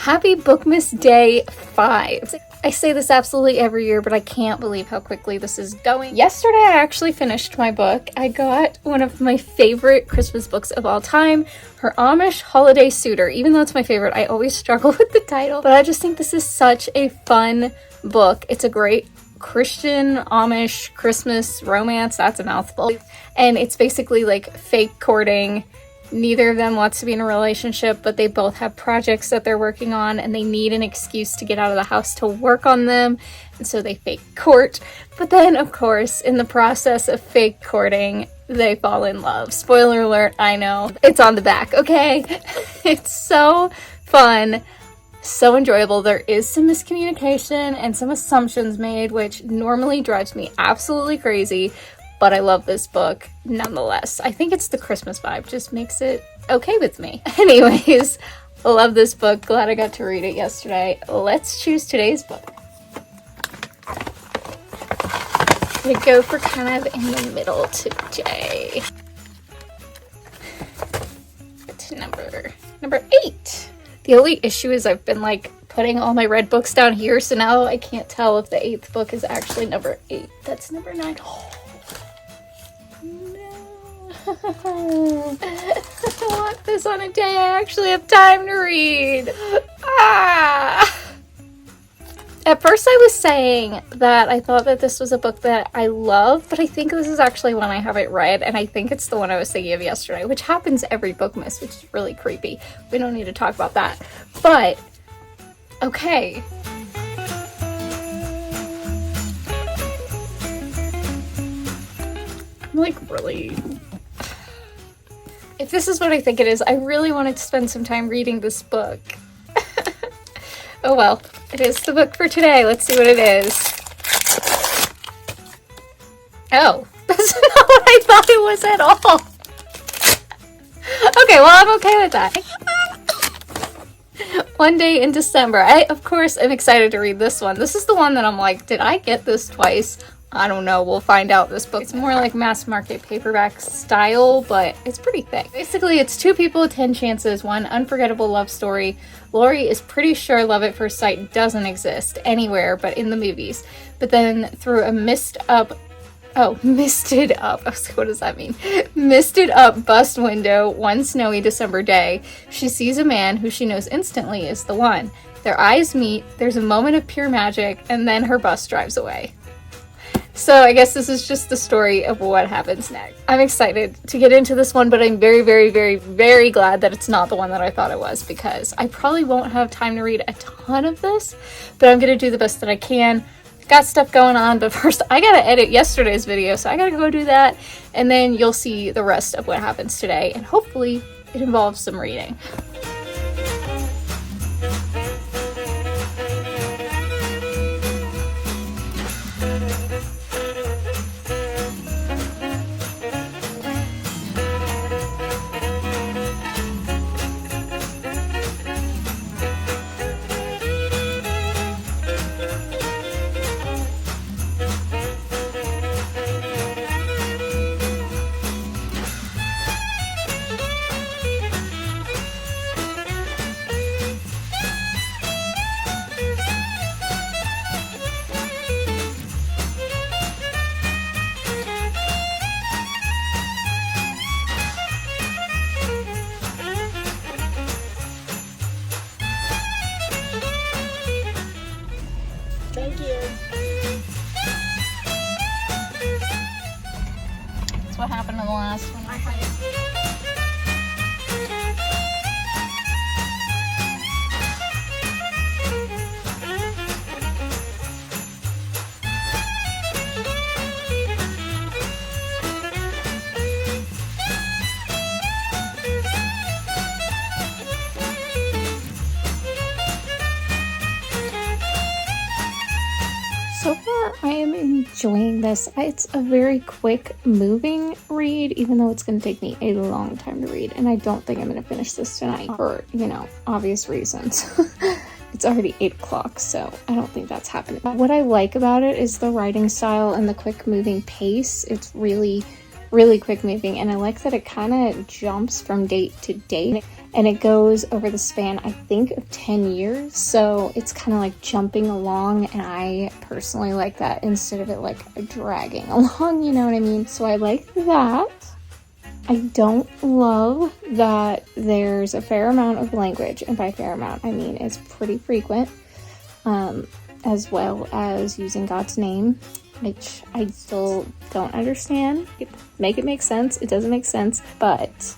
Happy Bookmas Day 5. I say this absolutely every year, but I can't believe how quickly this is going. Yesterday, I actually finished my book. I got one of my favorite Christmas books of all time, Her Amish Holiday Suitor. Even though it's my favorite, I always struggle with the title, but I just think this is such a fun book. It's a great Christian Amish Christmas romance. That's a mouthful. And it's basically like fake courting. Neither of them wants to be in a relationship, but they both have projects that they're working on and they need an excuse to get out of the house to work on them. And so they fake court. But then, of course, in the process of fake courting, they fall in love. Spoiler alert, I know. It's on the back, okay? It's so fun, so enjoyable. There is some miscommunication and some assumptions made, which normally drives me absolutely crazy. But I love this book nonetheless. I think it's the Christmas vibe, just makes it okay with me. Anyways, I love this book. Glad I got to read it yesterday. Let's choose today's book. I go for kind of in the middle today. It's number 8. The only issue is I've been like putting all my red books down here, so now I can't tell if the 8th book is actually number 8. That's number 9. I want this on a day I actually have time to read. At first I was saying that I thought that this was a book that I love, but I think this is actually one I haven't read, and I think it's the one I was thinking of yesterday, which happens every Bookmas, which is really creepy. We don't need to talk about that. But, okay. I'm like really... If this is what I think it is, I really wanted to spend some time reading this book. Oh well, it is the book for today. Let's see what it is. Oh, that's not what I thought it was at all. Okay, well, I'm okay with that. One Day in December. I, of course, am excited to read this one. This is the one that I'm like, did I get this twice? I don't know, we'll find out. This book, it's more like mass market paperback style, but it's pretty thick. Basically, it's 2 people, 10 chances, one unforgettable love story. Lori is pretty sure love at first sight doesn't exist anywhere but in the movies. But then through a misted up, I was like, what does that mean? Misted up bus window one snowy December day, she sees a man who she knows instantly is the one. Their eyes meet, there's a moment of pure magic, and then her bus drives away. So I guess this is just the story of what happens next. I'm excited to get into this one, but I'm very, very, very, very glad that it's not the one that I thought it was, because I probably won't have time to read a ton of this, but I'm going to do the best that I can. Got stuff going on, but first I gotta edit yesterday's video, so I gotta go do that, and then you'll see the rest of what happens today, and hopefully it involves some reading. Thank you. That's what happened to the last one. So far, I am enjoying this. It's a very quick moving read, even though it's going to take me a long time to read. And I don't think I'm going to finish this tonight for, obvious reasons. It's already 8 o'clock, so I don't think that's happening. What I like about it is the writing style and the quick moving pace. It's really really quick moving, and I like that it kind of jumps from date to date, and it goes over the span, I think, of 10 years. So it's kind of like jumping along, and I personally like that instead of it like dragging along, you know what I mean? So I like that. I don't love that there's a fair amount of language, and by fair amount I mean it's pretty frequent, as well as using God's name, which I still don't understand. Make it make sense. It doesn't make sense, but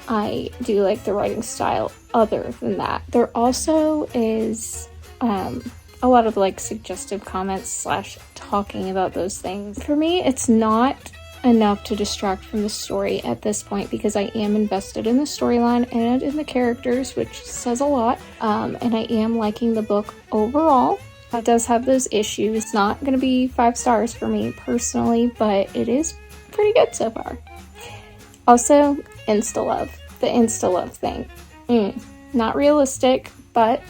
I do like the writing style other than that. There also is a lot of like suggestive comments / talking about those things. For me, it's not enough to distract from the story at this point, because I am invested in the storyline and in the characters, which says a lot, and I am liking the book overall. It does have those issues. It's not going to be 5 stars for me personally, but it is pretty good so far. Also, insta-love. The insta-love thing. Not realistic, but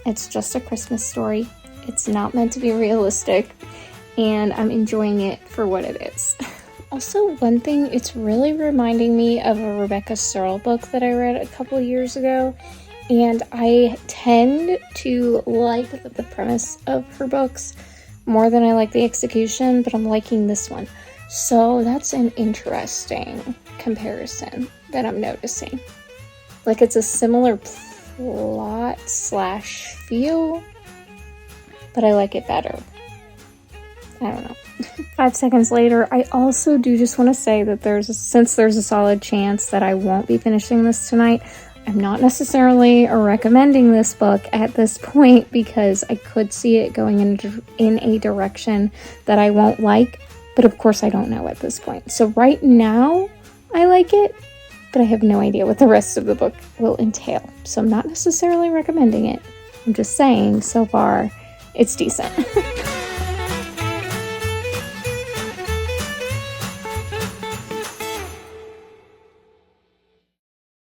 it's just a Christmas story. It's not meant to be realistic, and I'm enjoying it for what it is. Also, one thing, it's really reminding me of a Rebecca Searle book that I read a couple years ago, and I tend to like the premise of her books more than I like the execution, but I'm liking this one. So that's an interesting comparison that I'm noticing. Like, it's a similar plot / feel, but I like it better. I don't know. 5 seconds later, I also do just want to say that since there's a solid chance that I won't be finishing this tonight, I'm not necessarily recommending this book at this point, because I could see it going in a direction that I won't like, but of course I don't know at this point. So right now, I like it, but I have no idea what the rest of the book will entail. So I'm not necessarily recommending it. I'm just saying, so far, it's decent.